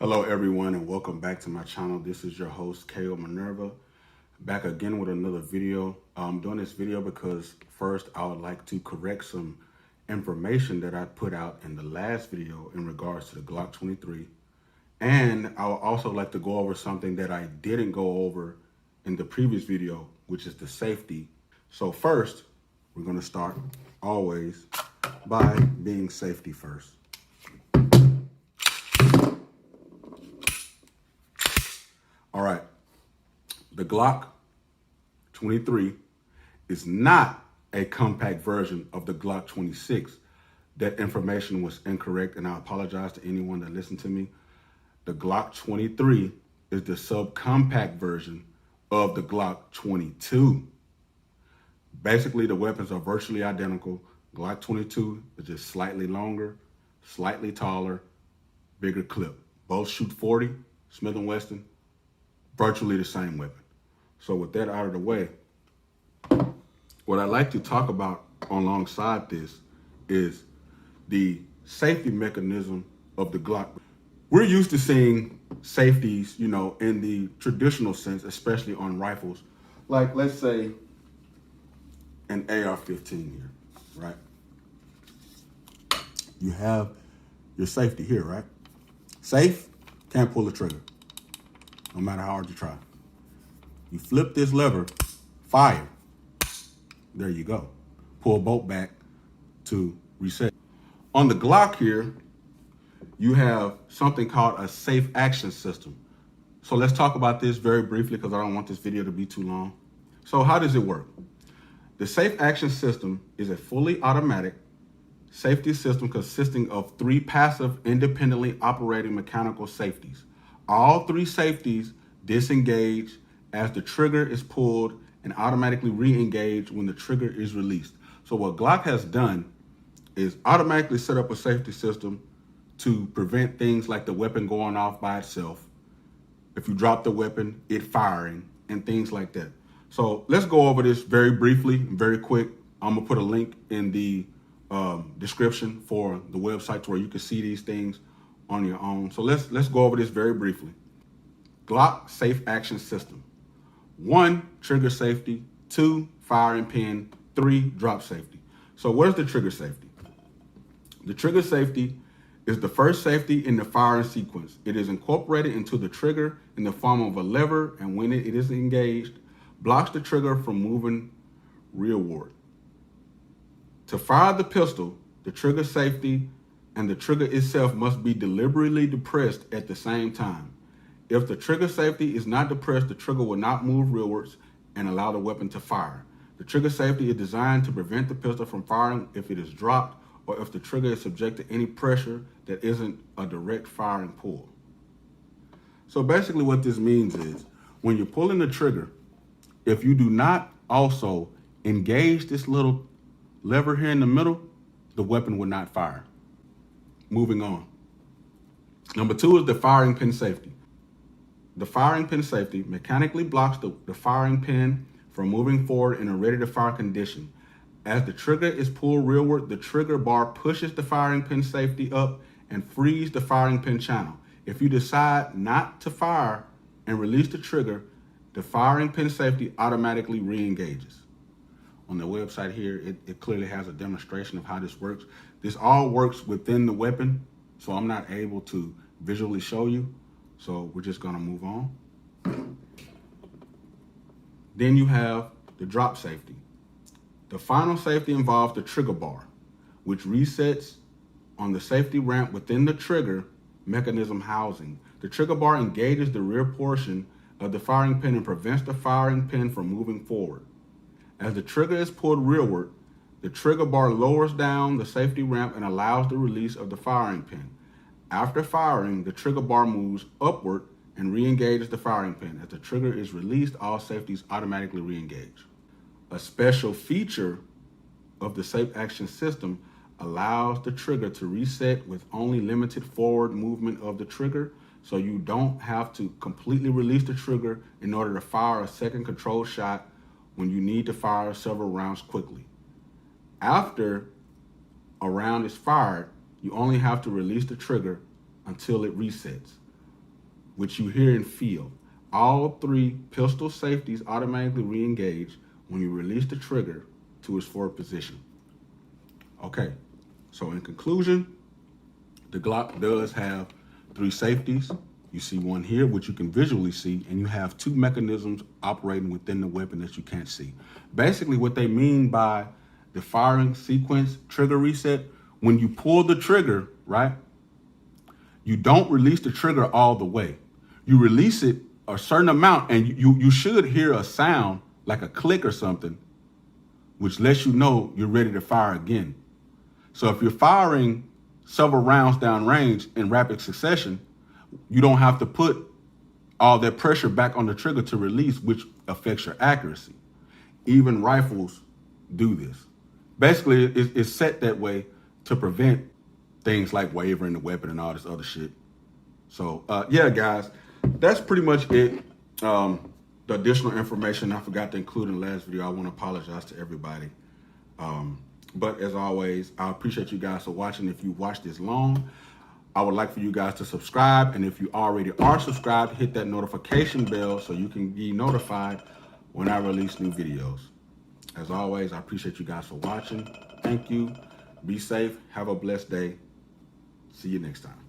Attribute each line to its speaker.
Speaker 1: Hello everyone and welcome back to my channel. This is your host KaoMinerva, back again with another video. I'm doing this video because first I would like to correct some information that I put out in the last video in regards to the Glock 23. And I would also like to go over something that I didn't go over in the previous video, which is the safety. So first, we're going to start always by being safety first. All right, the Glock 23 is not a compact version of the Glock 26. That information was incorrect, and I apologize to anyone that listened to me. The Glock 23 is the subcompact version of the Glock 22. Basically, the weapons are virtually identical. Glock 22 is just slightly longer, slightly taller, bigger clip. Both shoot 40, Smith & Wesson. Virtually the same weapon. So with that out of the way, what I'd like to talk about alongside this is the safety mechanism of the Glock. We're used to seeing safeties, in the traditional sense, especially on rifles. Like, let's say an AR-15 here, right? You have your safety here, right? Safe, can't pull the trigger. No matter how hard you try. You flip this lever, fire. There you go. Pull bolt back to reset. On the Glock here, you have something called a safe action system. So let's talk about this very briefly because I don't want this video to be too long. So how does it work? The safe action system is a fully automatic safety system consisting of 3 passive, independently operating mechanical safeties. All 3 safeties disengage as the trigger is pulled and automatically re-engage when the trigger is released. So what Glock has done is automatically set up a safety system to prevent things like the weapon going off by itself. If you drop the weapon, it firing and things like that. So let's go over this very briefly, very quick. I'm gonna put a link in the description for the website where you can see these things on your own. So let's go over this very briefly. Glock safe action system. 1, trigger safety. 2, firing pin. 3, drop safety. So where's the trigger safety? The trigger safety is the first safety in the firing sequence. It is incorporated into the trigger in the form of a lever, and when it is engaged, blocks the trigger from moving rearward. To fire the pistol, the trigger safety and the trigger itself must be deliberately depressed at the same time. If the trigger safety is not depressed, the trigger will not move rearwards and allow the weapon to fire. The trigger safety is designed to prevent the pistol from firing if it is dropped or if the trigger is subject to any pressure that isn't a direct firing pull. So basically what this means is when you're pulling the trigger, if you do not also engage this little lever here in the middle, the weapon will not fire. Moving on. Number 2 is the firing pin safety. The firing pin safety mechanically blocks the firing pin from moving forward in a ready to fire condition. As the trigger is pulled rearward, the trigger bar pushes the firing pin safety up and frees the firing pin channel. If you decide not to fire and release the trigger, the firing pin safety automatically re-engages. On the website here, it clearly has a demonstration of how this works. This all works within the weapon, so I'm not able to visually show you. So we're just gonna move on. Then you have the drop safety. The final safety involves the trigger bar, which resets on the safety ramp within the trigger mechanism housing. The trigger bar engages the rear portion of the firing pin and prevents the firing pin from moving forward. As the trigger is pulled rearward, the trigger bar lowers down the safety ramp and allows the release of the firing pin. After firing, the trigger bar moves upward and re-engages the firing pin. As the trigger is released, all safeties automatically re-engage. A special feature of the safe action system allows the trigger to reset with only limited forward movement of the trigger, so you don't have to completely release the trigger in order to fire a second controlled shot when you need to fire several rounds quickly. After a round is fired, you only have to release the trigger until it resets. which you hear and feel. All 3 pistol safeties automatically re-engage when you release the trigger to its forward position. Okay, so in conclusion, the Glock does have 3 safeties. You see one here, which you can visually see, and you have 2 mechanisms operating within the weapon that you can't see. Basically, what they mean by the firing sequence trigger reset, when you pull the trigger, right, you don't release the trigger all the way. You release it a certain amount, and you should hear a sound like a click or something, which lets you know you're ready to fire again. So if you're firing several rounds down range in rapid succession, you don't have to put all that pressure back on the trigger to release, which affects your accuracy. Even rifles do this. Basically, it's set that way to prevent things like wavering the weapon and all this other shit. So, yeah, guys, that's pretty much it. The additional information I forgot to include in the last video. I want to apologize to everybody. But as always, I appreciate you guys for watching. If you watched this long, I would like for you guys to subscribe. And if you already are subscribed, hit that notification bell so you can be notified when I release new videos. As always, I appreciate you guys for watching. Thank you. Be safe. Have a blessed day. See you next time.